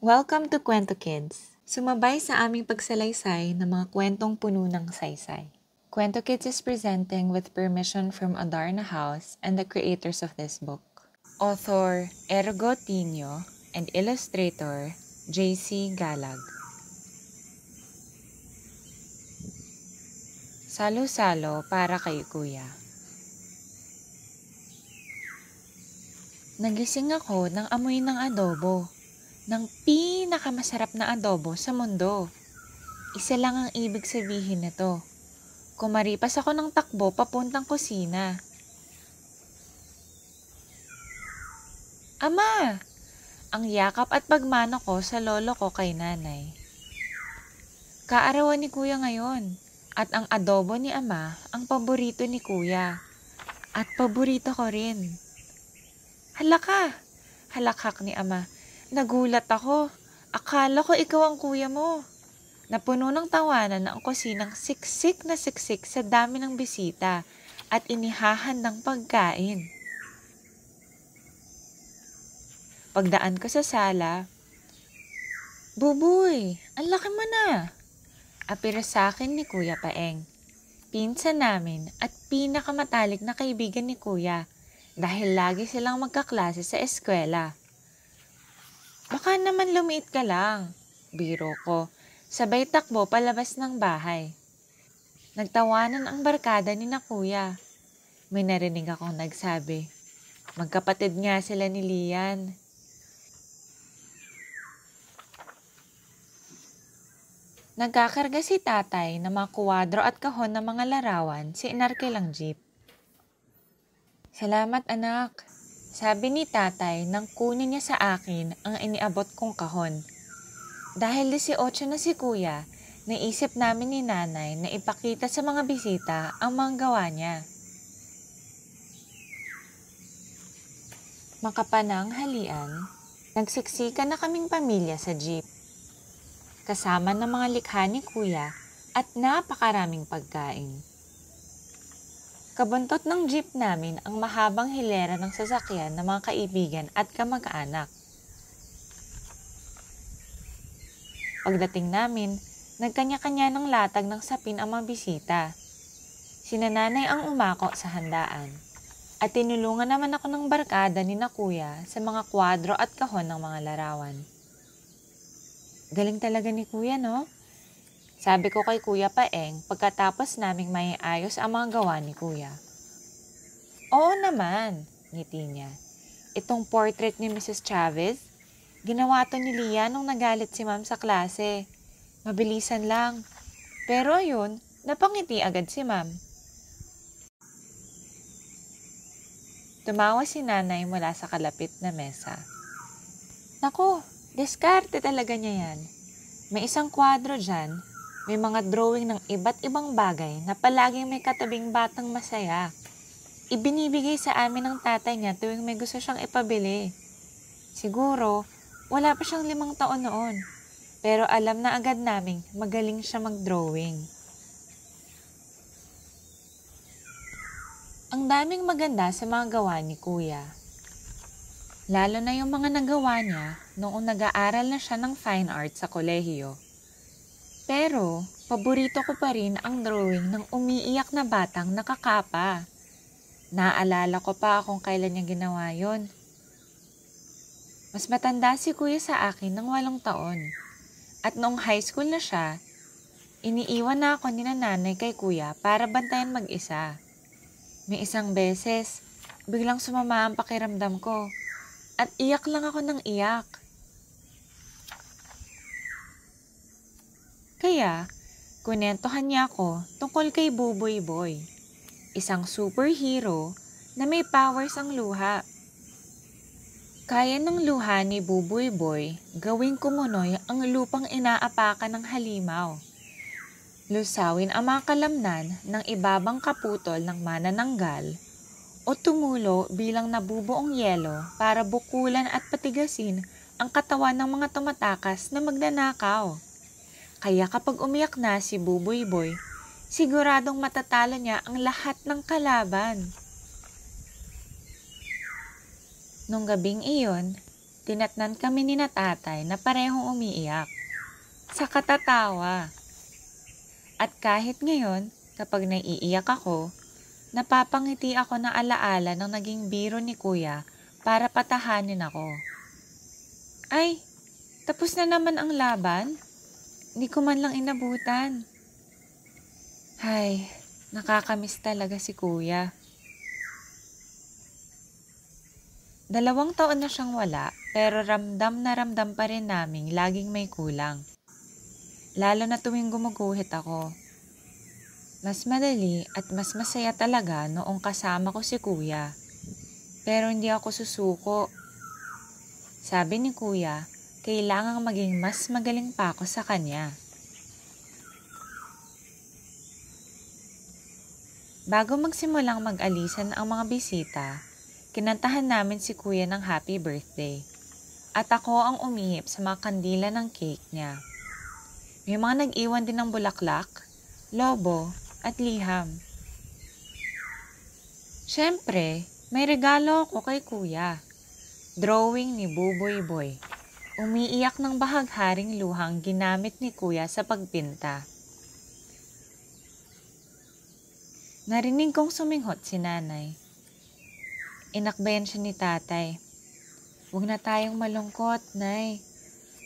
Welcome to Kwento Kids! Sumabay sa aming pagsalaysay ng mga kwentong puno ng saysay. Kwento Kids is presenting with permission from Adarna House and the creators of this book. Author Ergo Tino and illustrator JC Galag. Salo-salo para kay Kuya. Nagising ako ng amoy ng adobo. Ng pinakamasarap na adobo sa mundo. Isa lang ang ibig sabihin nito. Kumaripas ako ng takbo papuntang kusina. Ama! Ang yakap at pagmano ko sa lolo ko kay nanay. Kaarawan ni Kuya ngayon at ang adobo ni Ama ang paborito ni Kuya. At paborito ko rin. Halaka! Halakhak ni Ama. Nagulat ako. Akala ko ikaw ang kuya mo. Napuno ng tawanan na ang kusinang siksik na siksik sa dami ng bisita at inihahandang pagkain. Pagdaan ko sa sala, Buboy, ang laki mo na! Apira sa akin ni Kuya Paeng. Pinsan namin at pinakamatalik na kaibigan ni Kuya dahil lagi silang magkaklase sa eskwela. Baka naman lumiit ka lang, biro ko. Sabay takbo palabas ng bahay. Nagtawanan ang barkada ni na Kuya. May narinig akong nagsabi, magkapatid nga sila ni Lian. Nagkakarga si tatay ng mga kuwadro at kahon ng mga larawan si inarkilang jeep. Salamat anak. Sabi ni tatay nang kunin niya sa akin ang iniabot kong kahon. Dahil 18 na si Kuya, naisip namin ni nanay na ipakita sa mga bisita ang mga gawa niya. Makapanang halian, nagsiksikan na kaming pamilya sa jeep. Kasama ng mga likha ni Kuya at napakaraming pagkain. Kabuntot ng jeep namin ang mahabang hilera ng sasakyan ng mga kaibigan at kamag-anak. Pagdating namin, nagkanya-kanya ng latag ng sapin ang mga bisita. Sina nanay ang umako sa handaan. At tinulungan naman ako ng barkada ni na Kuya sa mga kwadro at kahon ng mga larawan. Galing talaga ni Kuya, no? Sabi ko kay Kuya Paeng pagkatapos naming maiayos ang mga gawa ni Kuya. Oo naman, ngiti niya. Itong portrait ni Mrs. Chavez, ginawa to ni Lia nung nagalit si Ma'am sa klase. Mabilisan lang. Pero ayun, napangiti agad si Ma'am. Tumawa si nanay mula sa kalapit na mesa. Naku, diskarte talaga niya yan. May isang kwadro dyan. May mga drawing ng iba't ibang bagay na palaging may katabing batang masaya. Ibinibigay sa amin ng tatay niya tuwing may gusto siyang ipabili. Siguro, wala pa siyang 5 taon noon. Pero alam na agad naming magaling siya mag-drawing. Ang daming maganda sa mga gawa ni Kuya. Lalo na yung mga nagawa niya noong nag-aaral na siya ng fine art sa kolehiyo. Pero, paborito ko pa rin ang drawing ng umiiyak na batang nakakapa. Naalala ko pa kung kailan niya ginawa yon. Mas matanda si Kuya sa akin ng 8 taon. At noong high school na siya, iniiwan na ako ni nanay kay Kuya para bantayan mag-isa. May isang beses, biglang sumama ang pakiramdam ko. At iyak lang ako ng iyak. Kaya, kunentohan niya ako tungkol kay Buboy Boy, isang superhero na may powers ang luha. Kaya ng luha ni Buboy Boy gawing kumunoy ang lupang inaapakan ng halimaw. Lusawin ang mga kalamnan ng ibabang kaputol ng manananggal o tumulo bilang nabubuong yelo para bukulan at patigasin ang katawan ng mga tumatakas na magnanakaw. Kaya kapag umiyak na si Buboy Boy, siguradong matatalo niya ang lahat ng kalaban. Nung gabing iyon, tinatnan kami ni na tatay na parehong umiiyak. Sa katatawa. At kahit ngayon, kapag naiiyak ako, napapangiti ako na alaala ng naging biro ni kuya para patahanin ako. Ay, tapos na naman ang laban? Hindi ko man lang inabutan. Ay, nakakamiss talaga si kuya. 2 taon na siyang wala, pero ramdam na ramdam pa rin naming laging may kulang. Lalo na tuwing gumuguhit ako. Mas madali at mas masaya talaga noong kasama ko si kuya. Pero hindi ako susuko. Sabi ni kuya, kailangang maging mas magaling pa ako sa kanya. Bago magsimulang mag-alisan ang mga bisita, kinantahan namin si kuya ng happy birthday. At ako ang umihip sa mga kandila ng cake niya. May mga nag-iwan din ng bulaklak, lobo, at liham. Siyempre, may regalo ako kay kuya. Drawing ni Buboy Boy. Umiiyak ng bahagharing luhang ginamit ni kuya sa pagpinta. Narinig kong suminghot si nanay. Inakbayan siya ni tatay. Huwag na tayong malungkot, nay.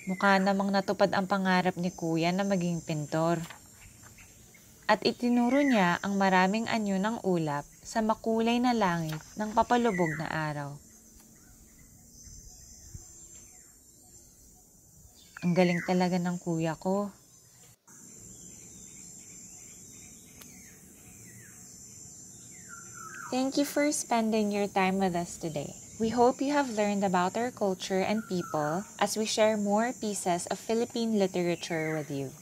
Mukha namang natupad ang pangarap ni kuya na maging pintor. At itinuro niya ang maraming anyo ng ulap sa makulay na langit ng papalubog na araw. Ang galing talaga ng kuya ko. Thank you for spending your time with us today. We hope you have learned about our culture and people as we share more pieces of Philippine literature with you.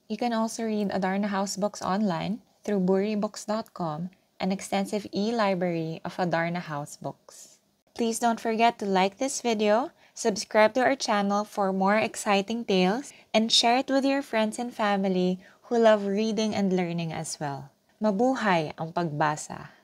You can also read Adarna House books online through buribooks.com, an extensive e-library of Adarna House books. Please don't forget to like this video, subscribe to our channel for more exciting tales, and share it with your friends and family who love reading and learning as well. Mabuhay ang pagbasa!